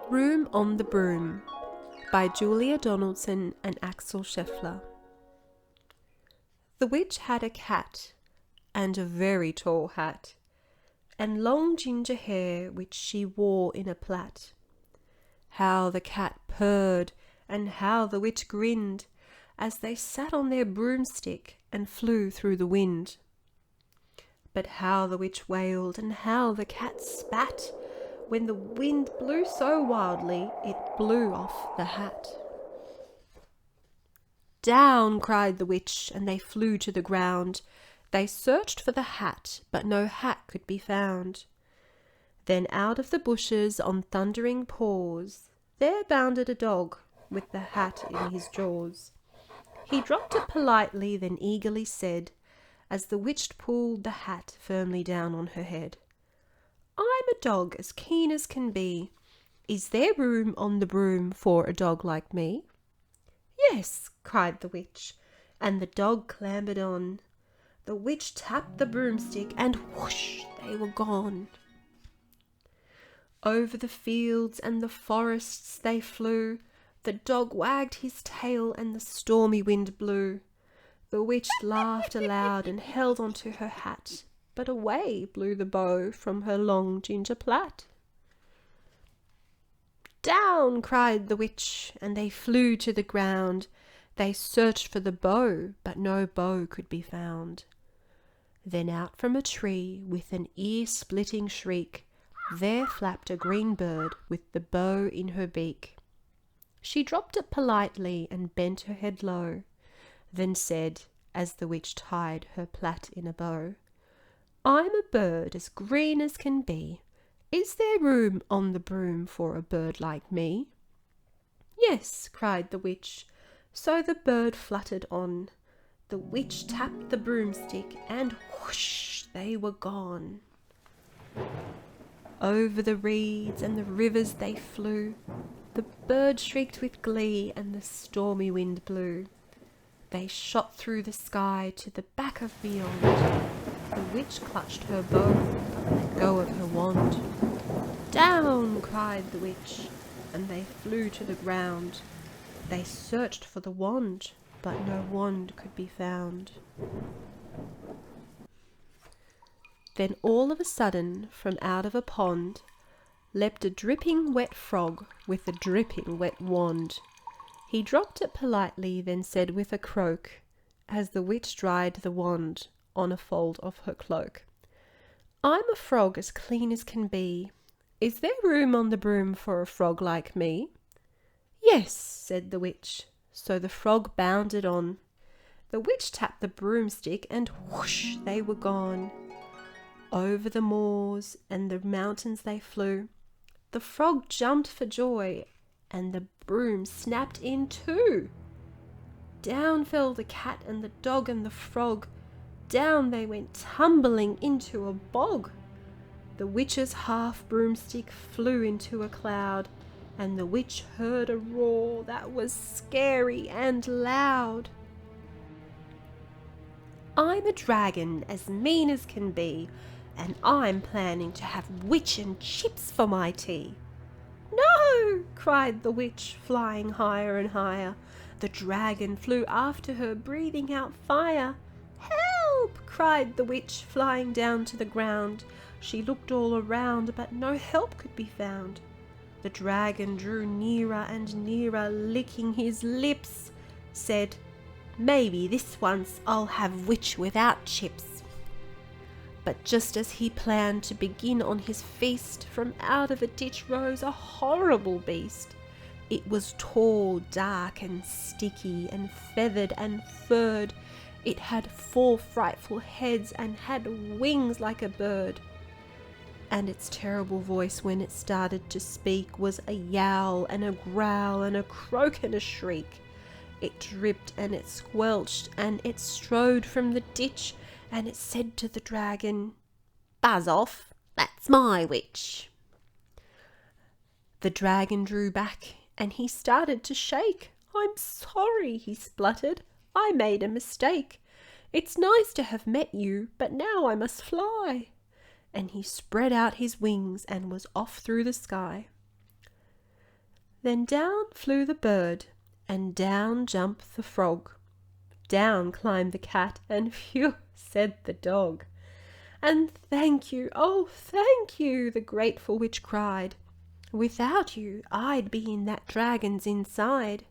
Room on the Broom by Julia Donaldson and Axel Scheffler. The witch had a cat, and a very tall hat, and long ginger hair which she wore in a plait. How the cat purred, and how the witch grinned, as they sat on their broomstick and flew through the wind. But how the witch wailed, and how the cat spat, when the wind blew so wildly it blew off the hat. Down, cried the witch, and they flew to the ground. They searched for the hat, but no hat could be found. Then out of the bushes on thundering paws, there bounded a dog with the hat in his jaws. He dropped it politely, then eagerly said, as the witch pulled the hat firmly down on her head, "I'm a dog as keen as can be. Is there room on the broom for a dog like me?" "Yes," cried the witch, and the dog clambered on. The witch tapped the broomstick, and whoosh, they were gone. Over the fields and the forests they flew. The dog wagged his tail, and the stormy wind blew. The witch laughed aloud and held on to her hat, but away blew the bow from her long ginger plait. Down, cried the witch, and they flew to the ground. They searched for the bow, but no bow could be found. Then out from a tree, with an ear-splitting shriek, there flapped a green bird with the bow in her beak. She dropped it politely and bent her head low, then said, as the witch tied her plait in a bow, "I'm a bird as green as can be. Is there room on the broom for a bird like me?" "Yes," cried the witch. So the bird fluttered on. The witch tapped the broomstick, and whoosh, they were gone. Over the reeds and the rivers they flew. The bird shrieked with glee, and the stormy wind blew. They shot through the sky to the back of beyond. The witch clutched her bow, but let go of her wand. Down, cried the witch, and they flew to the ground. They searched for the wand, but no wand could be found. Then all of a sudden, from out of a pond, leapt a dripping wet frog with a dripping wet wand. He dropped it politely, then said with a croak, as the witch dried the wand on a fold of her cloak, "I'm a frog as clean as can be. Is there room on the broom for a frog like me?" "Yes," said the witch. So the frog bounded on. The witch tapped the broomstick, and whoosh, they were gone. Over the moors and the mountains they flew. The frog jumped for joy, and the broom snapped in two. Down fell the cat and the dog and the frog. Down they went tumbling into a bog. The witch's half broomstick flew into a cloud, and the witch heard a roar that was scary and loud. "I'm a dragon as mean as can be, and I'm planning to have witch and chips for my tea." "No!" cried the witch, flying higher and higher. The dragon flew after her, breathing out fire. "Help!" cried the witch, flying down to the ground. She looked all around, but no help could be found. The dragon drew nearer and nearer, licking his lips, said, "Maybe this once I'll have witch without chips." But just as he planned to begin on his feast, from out of a ditch rose a horrible beast. It was tall, dark, and sticky, and feathered and furred. It had 4 frightful heads, and had wings like a bird. And its terrible voice, when it started to speak, was a yowl and a growl and a croak and a shriek. It dripped and it squelched, and it strode from the ditch, and it said to the dragon, "Buzz off, that's my witch." The dragon drew back, and he started to shake. "I'm sorry," he spluttered. "I made a mistake. It's nice to have met you, but now I must fly." And he spread out his wings and was off through the sky. Then down flew the bird, and down jumped the frog. Down climbed the cat, and phew, said the dog. And thank you, oh thank you, the grateful witch cried. Without you I'd be in that dragon's inside.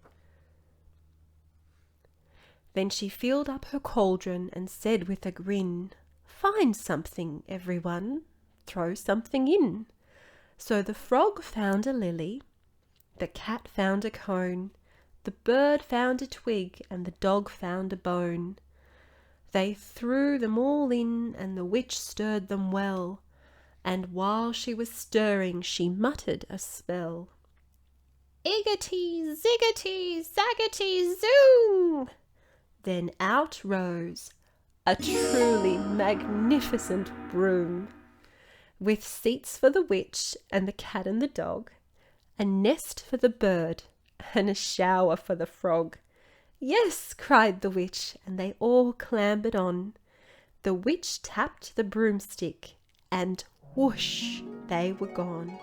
Then she filled up her cauldron and said with a grin, Find something, everyone, throw something in. So the frog found a lily, the cat found a cone, the bird found a twig, and the dog found a bone. They threw them all in, and the witch stirred them well, and while she was stirring she muttered a spell. Iggity, ziggity, zaggity, zoom! Then out rose a truly magnificent broom, with seats for the witch and the cat and the dog, a nest for the bird, and a shower for the frog. Yes, cried the witch, and they all clambered on. The witch tapped the broomstick, and whoosh, they were gone.